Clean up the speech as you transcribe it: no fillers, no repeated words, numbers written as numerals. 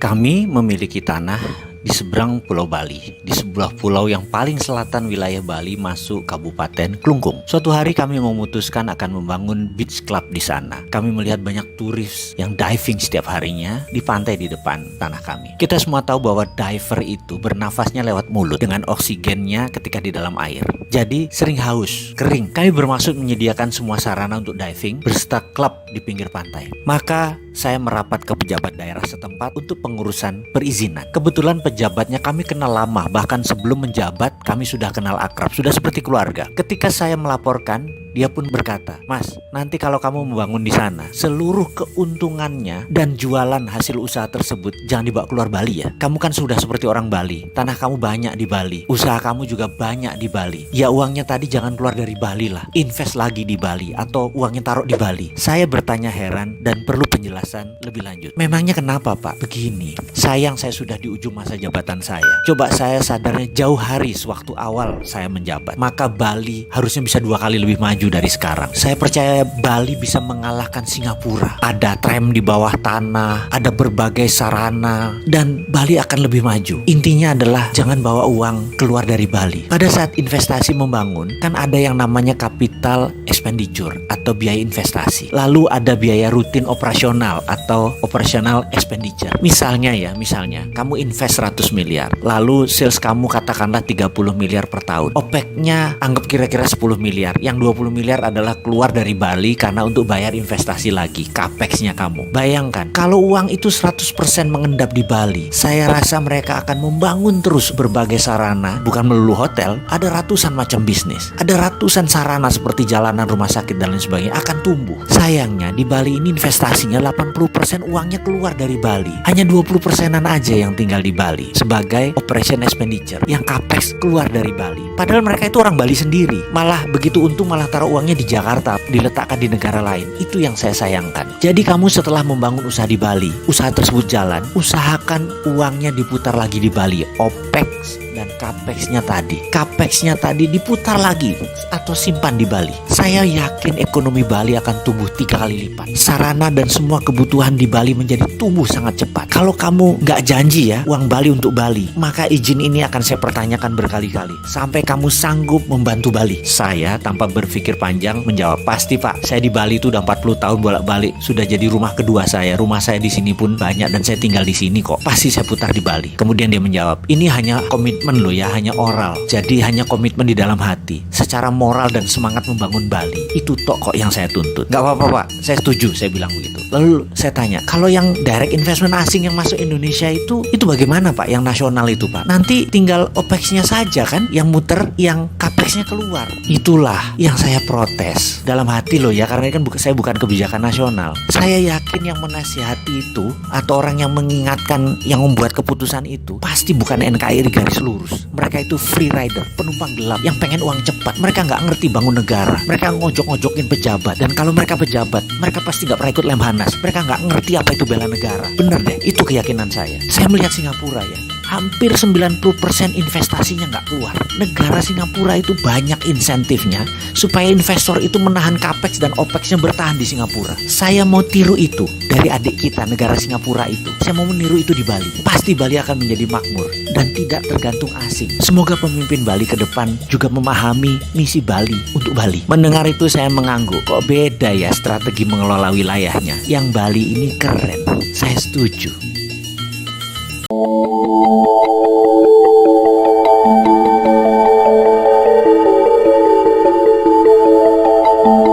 Kami memiliki tanah di seberang Pulau Bali, di sebuah pulau yang paling selatan wilayah Bali masuk Kabupaten Klungkung. Suatu hari kami memutuskan akan membangun beach club di sana. Kami melihat banyak turis yang diving setiap harinya di pantai di depan tanah kami. Kita semua tahu bahwa diver itu bernafasnya lewat mulut dengan oksigennya ketika di dalam air. Jadi sering haus, kering. Kami bermaksud menyediakan semua sarana untuk diving berserta klub di pinggir pantai. Maka saya merapat ke pejabat daerah setempat untuk pengurusan perizinan. Kebetulan pejabatnya kami kenal lama, bahkan sebelum menjabat kami sudah kenal akrab, sudah seperti keluarga. Ketika saya melaporkan, dia pun berkata, "Mas, nanti kalau kamu membangun di sana, seluruh keuntungannya dan jualan hasil usaha tersebut jangan dibawa keluar Bali ya. Kamu kan sudah seperti orang Bali, tanah kamu banyak di Bali, usaha kamu juga banyak di Bali. Ya uangnya tadi jangan keluar dari Bali lah, invest lagi di Bali atau uangnya taruh di Bali." Saya bertanya heran dan perlu penjelasan lebih lanjut. Memangnya kenapa Pak? Begini, sayang saya sudah di ujung masa jabatan saya. Coba saya sadarnya jauh hari sewaktu awal saya menjabat, maka Bali harusnya bisa 2 kali lebih maju dari sekarang. Saya percaya Bali bisa mengalahkan Singapura. Ada tram di bawah tanah, ada berbagai sarana, dan Bali akan lebih maju. Intinya adalah jangan bawa uang keluar dari Bali. Pada saat investasi membangun, kan ada yang namanya capital expenditure atau biaya investasi. Lalu ada biaya rutin operasional atau operational expenditure. Misalnya kamu invest 100 miliar, lalu sales kamu katakanlah 30 miliar per tahun. OPEX-nya anggap kira-kira 10 miliar, yang 20 miliar adalah keluar dari Bali karena untuk bayar investasi lagi, capex-nya kamu. Bayangkan, kalau uang itu 100% mengendap di Bali, saya rasa mereka akan membangun terus berbagai sarana, bukan melulu hotel, ada ratusan macam bisnis, ada ratusan sarana seperti jalanan, rumah sakit, dan lain sebagainya akan tumbuh. Sayangnya, di Bali ini investasinya 80% uangnya keluar dari Bali. Hanya 20%-an aja yang tinggal di Bali sebagai operation expenditure, yang capex keluar dari Bali. Padahal mereka itu orang Bali sendiri. Malah begitu untung malah taruh uangnya di Jakarta, diletakkan di negara lain. Itu yang saya sayangkan. Jadi kamu setelah membangun usaha di Bali, usaha tersebut jalan, usahakan uangnya diputar lagi di Bali. OPEX dan CAPEX-nya tadi diputar lagi atau simpan di Bali. Saya yakin ekonomi Bali akan tumbuh 3 kali lipat. Sarana dan semua kebutuhan di Bali menjadi tumbuh sangat cepat. Kalau kamu nggak janji ya uang Bali untuk Bali, maka izin ini akan saya pertanyakan berkali-kali sampai kamu sanggup membantu Bali. Saya tanpa berpikir panjang menjawab, "Pasti Pak, saya di Bali itu udah 40 tahun bolak-balik, sudah jadi rumah kedua saya. Rumah saya di sini pun banyak dan saya tinggal di sini kok. Pasti saya putar di Bali." Kemudian dia menjawab, "Ini hanya komitmen loh ya, hanya oral. Jadi hanya komitmen di dalam hati. Secara moral dan semangat membangun Bali, itu tok kok yang saya tuntut." "Gak apa-apa Pak, saya setuju," saya bilang begitu. Lalu saya tanya, "Kalau yang direct investment asing yang masuk Indonesia itu bagaimana Pak? Yang nasional itu Pak? Nanti tinggal OPEX-nya saja kan yang muter, yang CAPEX-nya keluar." Itulah yang saya protes dalam hati loh ya, karena kan saya bukan kebijakan nasional. Saya yakin yang menasihati itu atau orang yang mengingatkan, yang membuat keputusan itu pasti bukan NKRI garis lurus. Mereka itu free rider, penumpang gelap yang pengen uang cepat. Mereka nggak ngerti bangun negara. Mereka ngojok-ngojokin pejabat, dan kalau mereka pejabat, mereka pasti nggak pernah ikut Lemhanas. Mereka nggak ngerti apa itu bela negara. Bener deh, itu keyakinan saya. Saya melihat Singapura ya, hampir 90% investasinya nggak keluar. Negara Singapura itu banyak insentifnya supaya investor itu menahan capex dan opexnya bertahan di Singapura. Saya mau tiru itu dari adik kita, negara Singapura itu. Saya mau meniru itu di Bali. Pasti Bali akan menjadi makmur dan tidak tergantung asing. Semoga pemimpin Bali ke depan juga memahami misi Bali untuk Bali. Mendengar itu saya mengangguk, kok beda ya strategi mengelola wilayahnya. Yang Bali ini keren. Saya setuju.